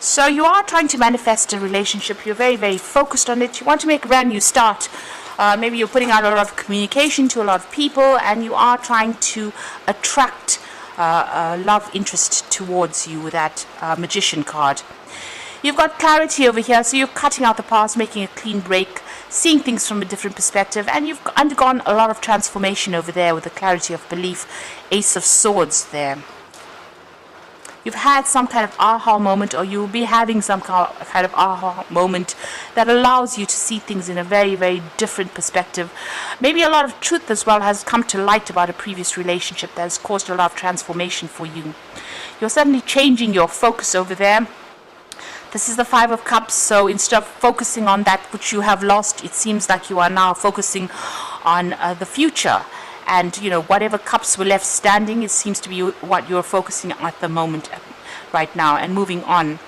So you are trying to manifest a relationship. You're very, very focused on it. You want to make a brand new start. Maybe you're putting out a lot of communication to a lot of people, and you are trying to attract love interest towards you with that magician card. You've got clarity over here, so you're cutting out the past, making a clean break, seeing things from a different perspective, and you've undergone a lot of transformation over there with the clarity of belief. Ace of Swords there. You've had some kind of aha moment, or you'll be having some kind of aha moment that allows you to see things in a very, very different perspective. Maybe a lot of truth as well has come to light about a previous relationship that has caused a lot of transformation for you. You're suddenly changing your focus over there. This is the Five of Cups, so instead of focusing on that which you have lost, it seems like you are now focusing on the future. And, you know, whatever cups were left standing, it seems to be what you're focusing on at the moment right now and moving on.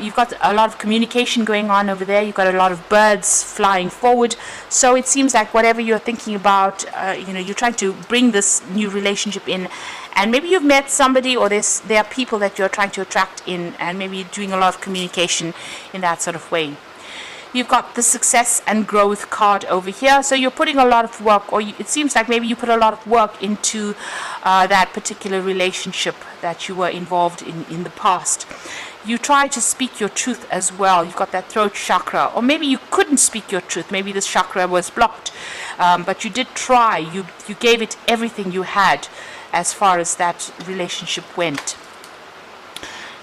You've got a lot of communication going on over there. You've got a lot of birds flying forward. So it seems like whatever you're thinking about, you're trying to bring this new relationship in. And maybe you've met somebody, or there are people that you're trying to attract in, and maybe doing a lot of communication in that sort of way. You've got the Success and Growth card over here. So you're putting a lot of work, or it seems like maybe you put a lot of work into that particular relationship that you were involved in the past. You try to speak your truth as well. You've got that throat chakra, or maybe you couldn't speak your truth. Maybe this chakra was blocked, but you did try. You gave it everything you had as far as that relationship went.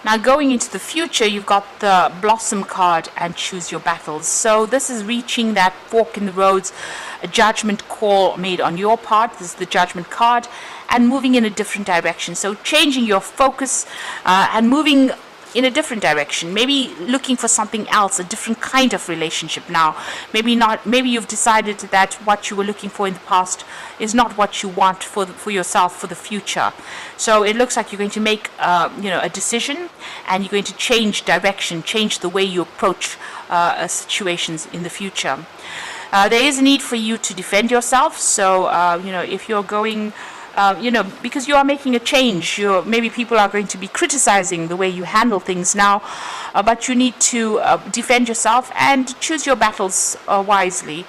Now going into the future, you've got the Blossom card and Choose Your Battles. So this is reaching that fork in the roads, a judgment call made on your part. This is the Judgment card, and moving in a different direction. So changing your focus and moving in a different direction, maybe looking for something else, a different kind of relationship now. Maybe you've decided that what you were looking for in the past is not what you want for yourself for the future. So it looks like you're going to make a decision, and you're going to change direction, change the way you approach situations in the future. There is a need for you to defend yourself. So if you're going because you are making a change, maybe people are going to be criticizing the way you handle things now, but you need to defend yourself and choose your battles wisely.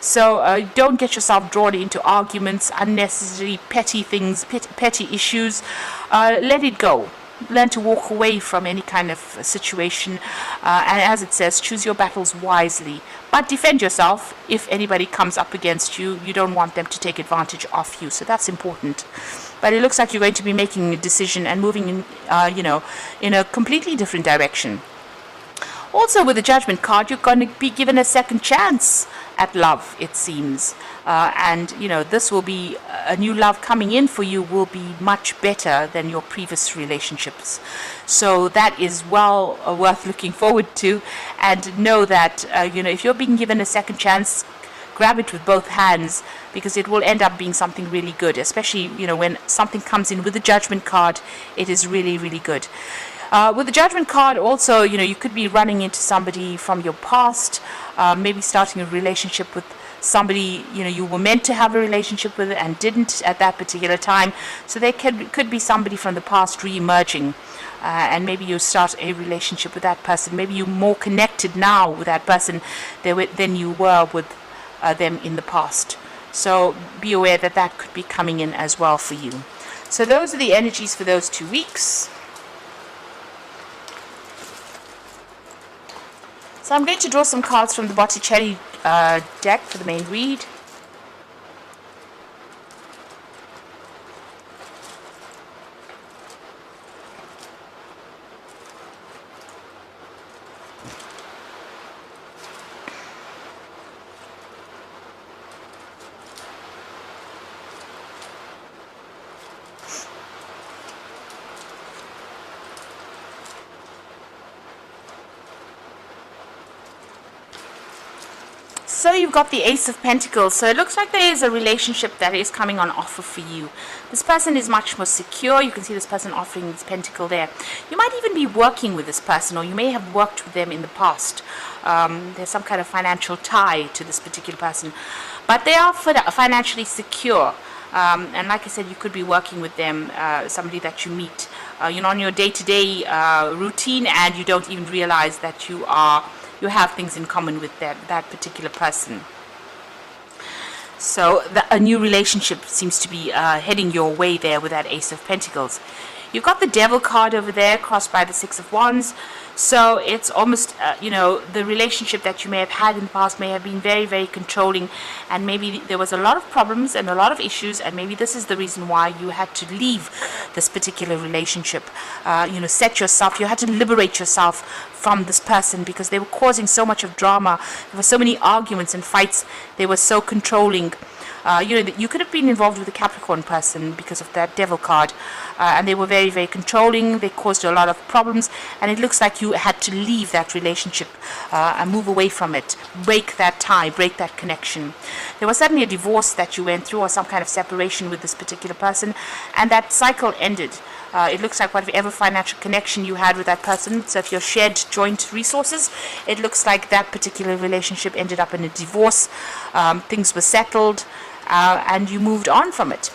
So don't get yourself drawn into arguments, unnecessary petty things, petty issues. Let it go. Learn to walk away from any kind of situation, and as it says, choose your battles wisely, but defend yourself. If anybody comes up against you, you don't want them to take advantage of you, so that's important. But it looks like you're going to be making a decision and moving in in a completely different direction. Also, with the Judgment card, you're going to be given a second chance at love, it seems. And this will be a new love coming in for you, will be much better than your previous relationships. So that is well worth looking forward to. And know that, if you're being given a second chance, grab it with both hands, because it will end up being something really good. Especially, when something comes in with the Judgment card, it is really, really good. With the Judgment card also, you could be running into somebody from your past, maybe starting a relationship with somebody you were meant to have a relationship with and didn't at that particular time. So there could be somebody from the past re-emerging, and maybe you start a relationship with that person. Maybe you're more connected now with that person than you were with them in the past. So be aware that could be coming in as well for you. So those are the energies for those 2 weeks. So I'm going to draw some cards from the Botticelli deck for the main read. So you've got the Ace of Pentacles. So it looks like there is a relationship that is coming on offer for you. This person is much more secure. You can see this person offering this pentacle there. You might even be working with this person, or you may have worked with them in the past. There's some kind of financial tie to this particular person. But they are financially secure. And like I said, you could be working with them, somebody that you meet you're on your day-to-day routine, and you don't even realize that you have things in common with that particular person. So a new relationship seems to be heading your way there with that Ace of Pentacles. You've got the Devil card over there, crossed by the Six of Wands. So it's almost, the relationship that you may have had in the past may have been very, very controlling, and maybe there was a lot of problems and a lot of issues, and maybe this is the reason why you had to leave this particular relationship. You had to liberate yourself from this person because they were causing so much of drama. There were so many arguments and fights. They were so controlling. You could have been involved with a Capricorn person because of that Devil card, and they were very, very controlling. They caused a lot of problems, and it looks like you had to leave that relationship and move away from it, break that tie, break that connection. There was suddenly a divorce that you went through, or some kind of separation with this particular person, and that cycle ended. It looks like whatever financial connection you had with that person, so if you shared joint resources, it looks like that particular relationship ended up in a divorce. Things were settled, and you moved on from it.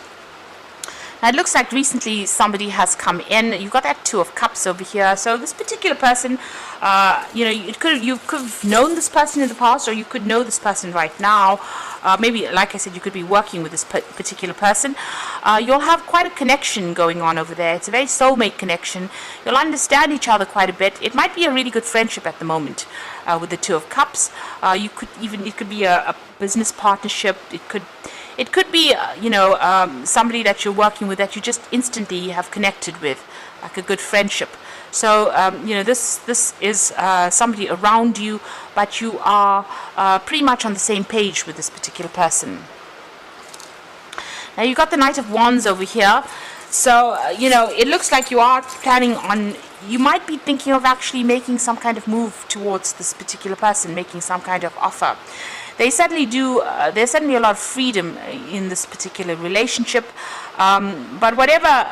Now it looks like recently somebody has come in. You've got that Two of Cups over here. So this particular person, you could have known this person in the past, or you could know this person right now. Maybe, like I said, you could be working with this particular person. You'll have quite a connection going on over there. It's a very soulmate connection. You'll understand each other quite a bit. It might be a really good friendship at the moment with the Two of Cups. It could be a business partnership. It could be, somebody that you're working with that you just instantly have connected with, like a good friendship. So, this is somebody around you, but you are pretty much on the same page with this particular person. Now, you've got the Knight of Wands over here. So, it looks like you are planning on, you might be thinking of actually making some kind of move towards this particular person, making some kind of offer. They certainly do. There's certainly a lot of freedom in this particular relationship. But whatever,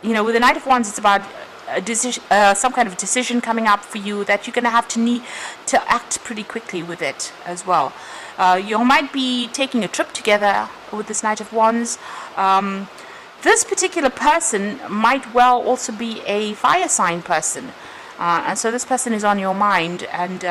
with the Knight of Wands, it's about a decision, some kind of decision coming up for you that you're going to have to need to act pretty quickly with it as well. You might be taking a trip together with this Knight of Wands. This particular person might well also be a fire sign person. And so this person is on your mind, and,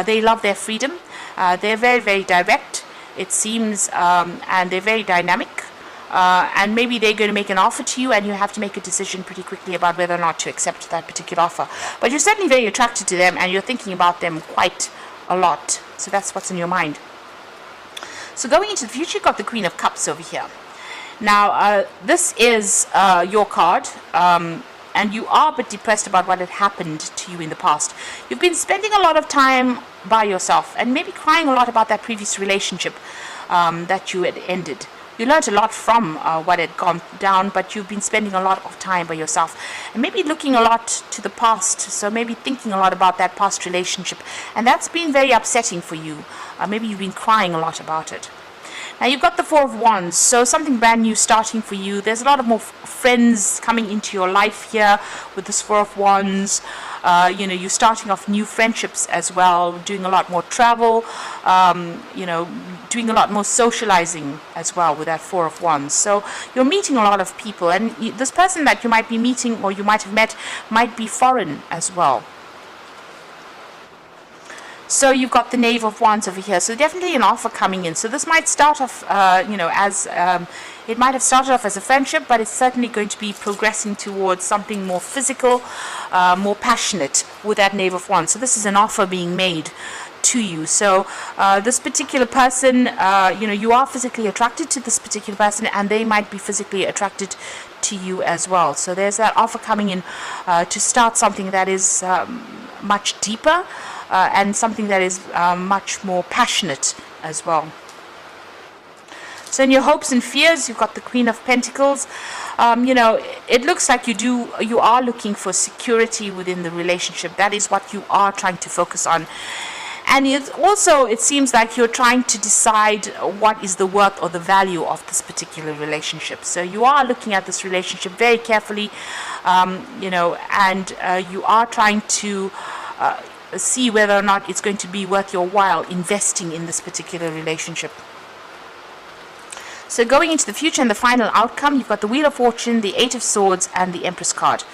they love their freedom. They're very, very direct, it seems, and they're very dynamic. And maybe they're going to make an offer to you, and you have to make a decision pretty quickly about whether or not to accept that particular offer. But you're certainly very attracted to them, and you're thinking about them quite a lot. So that's what's in your mind. So going into the future, you've got the Queen of Cups over here. Now, this is your card. And you are a bit depressed about what had happened to you in the past. You've been spending a lot of time by yourself, and maybe crying a lot about that previous relationship that you had ended. You learned a lot from what had gone down, but you've been spending a lot of time by yourself, and maybe looking a lot to the past, so maybe thinking a lot about that past relationship, and that's been very upsetting for you. Maybe you've been crying a lot about it. Now you've got the Four of Wands, so something brand new starting for you. There's a lot of more friends coming into your life here with this Four of Wands. You're starting off new friendships as well, doing a lot more travel, doing a lot more socializing as well with that Four of Wands. So you're meeting a lot of people, and this person that you might be meeting or you might have met might be foreign as well. So you've got the Knave of Wands over here. So definitely an offer coming in. So this might start off, it might have started off as a friendship, but it's certainly going to be progressing towards something more physical, more passionate with that Knave of Wands. So this is an offer being made to you. So this particular person, you are physically attracted to this particular person, and they might be physically attracted to you as well. So there's that offer coming in to start something that is much deeper. And something that is much more passionate as well. So in your hopes and fears, you've got the Queen of Pentacles. It looks like you are looking for security within the relationship. That is what you are trying to focus on. And it seems like you're trying to decide what is the worth or the value of this particular relationship. So you are looking at this relationship very carefully, and you are trying to see whether or not it's going to be worth your while investing in this particular relationship. So going into the future and the final outcome, you've got the Wheel of Fortune, the Eight of Swords, and the Empress card.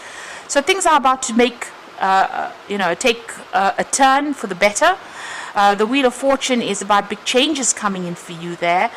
So things are about to take a turn for the better. The Wheel of Fortune is about big changes coming in for you there.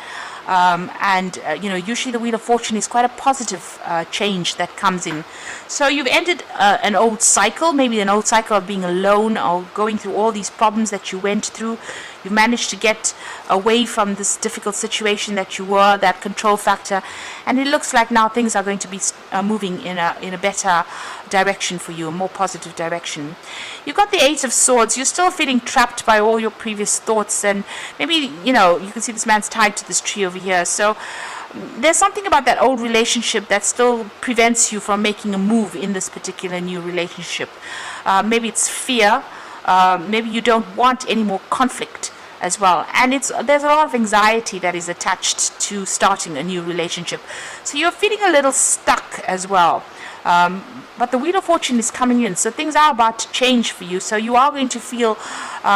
Usually the Wheel of Fortune is quite a positive change that comes in. So you've ended an old cycle, maybe an old cycle of being alone or going through all these problems that you went through. You've managed to get away from this difficult situation that you were, that control factor, and it looks like now things are going to be moving in a better direction for you, a more positive direction. You've got the Eight of Swords. You're still feeling trapped by all your previous thoughts, and maybe, you can see this man's tied to this tree over here. So there's something about that old relationship that still prevents you from making a move in this particular new relationship. Maybe it's fear. Maybe you don't want any more conflict as well, and there's a lot of anxiety that is attached to starting a new relationship, so you're feeling a little stuck as well. But the Wheel of Fortune is coming in, so things are about to change for you. So you are going to feel,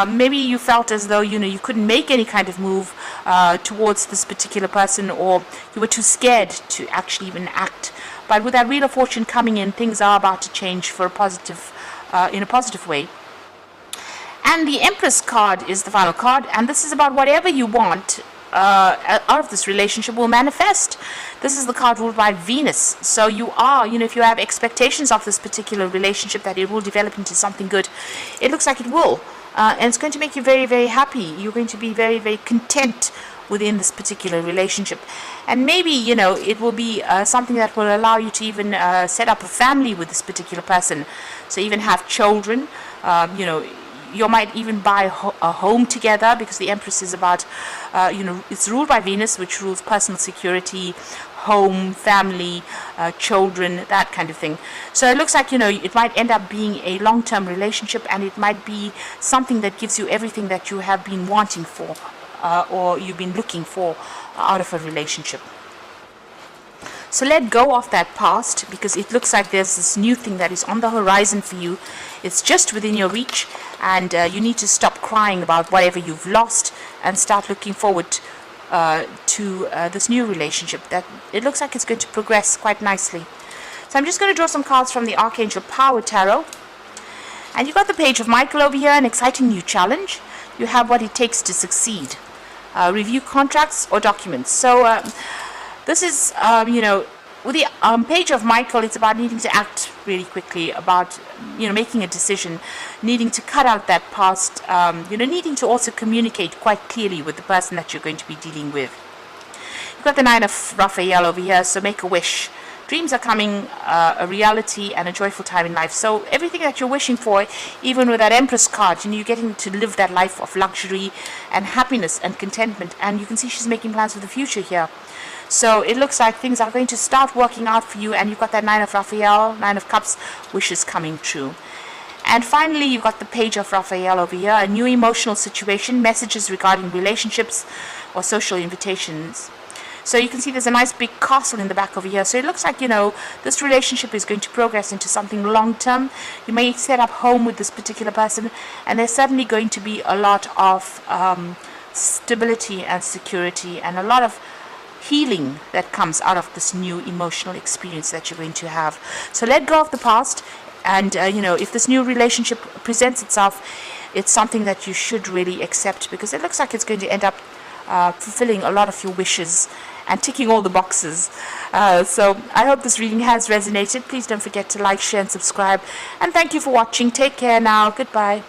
maybe you felt as though you couldn't make any kind of move towards this particular person, or you were too scared to actually even act. But with that Wheel of Fortune coming in, things are about to change for in a positive way. And the Empress card is the final card, and this is about whatever you want out of this relationship will manifest. This is the card ruled by Venus. So you are, if you have expectations of this particular relationship that it will develop into something good, it looks like it will. And it's going to make you very, very happy. You're going to be very, very content within this particular relationship. And maybe, it will be something that will allow you to even set up a family with this particular person. So even have children, you might even buy a home together, because the Empress is about, it's ruled by Venus, which rules personal security, home, family, children, that kind of thing. So it looks like, it might end up being a long-term relationship, and it might be something that gives you everything that you have been wanting for, or you've been looking for out of a relationship. So let go of that past, because it looks like there's this new thing that is on the horizon for you. It's just within your reach, and you need to stop crying about whatever you've lost and start looking forward to this new relationship that it looks like it's going to progress quite nicely. So I'm just going to draw some cards from the Archangel Power Tarot. And you've got the Page of Michael over here, an exciting new challenge. You have what it takes to succeed. Review contracts or documents. So this is, with the Page of Michael, it's about needing to act really quickly, about, making a decision, needing to cut out that past, needing to also communicate quite clearly with the person that you're going to be dealing with. You've got the Nine of Raphael over here, so make a wish. Dreams are coming a reality and a joyful time in life. So everything that you're wishing for, even with that Empress card, you're getting to live that life of luxury and happiness and contentment. And you can see she's making plans for the future here. So it looks like things are going to start working out for you, and you've got that Nine of Raphael, Nine of Cups, wishes coming true. And finally, you've got the Page of Raphael over here, a new emotional situation, messages regarding relationships or social invitations. So you can see there's a nice big castle in the back over here. So it looks like, this relationship is going to progress into something long-term. You may set up home with this particular person, and there's certainly going to be a lot of stability and security, and a lot of healing that comes out of this new emotional experience that you're going to have. So let go of the past, and if this new relationship presents itself, it's something that you should really accept, because it looks like it's going to end up fulfilling a lot of your wishes and ticking all the boxes. So I hope this reading has resonated. Please don't forget to like, share and subscribe, and thank you for watching. Take care now. Goodbye.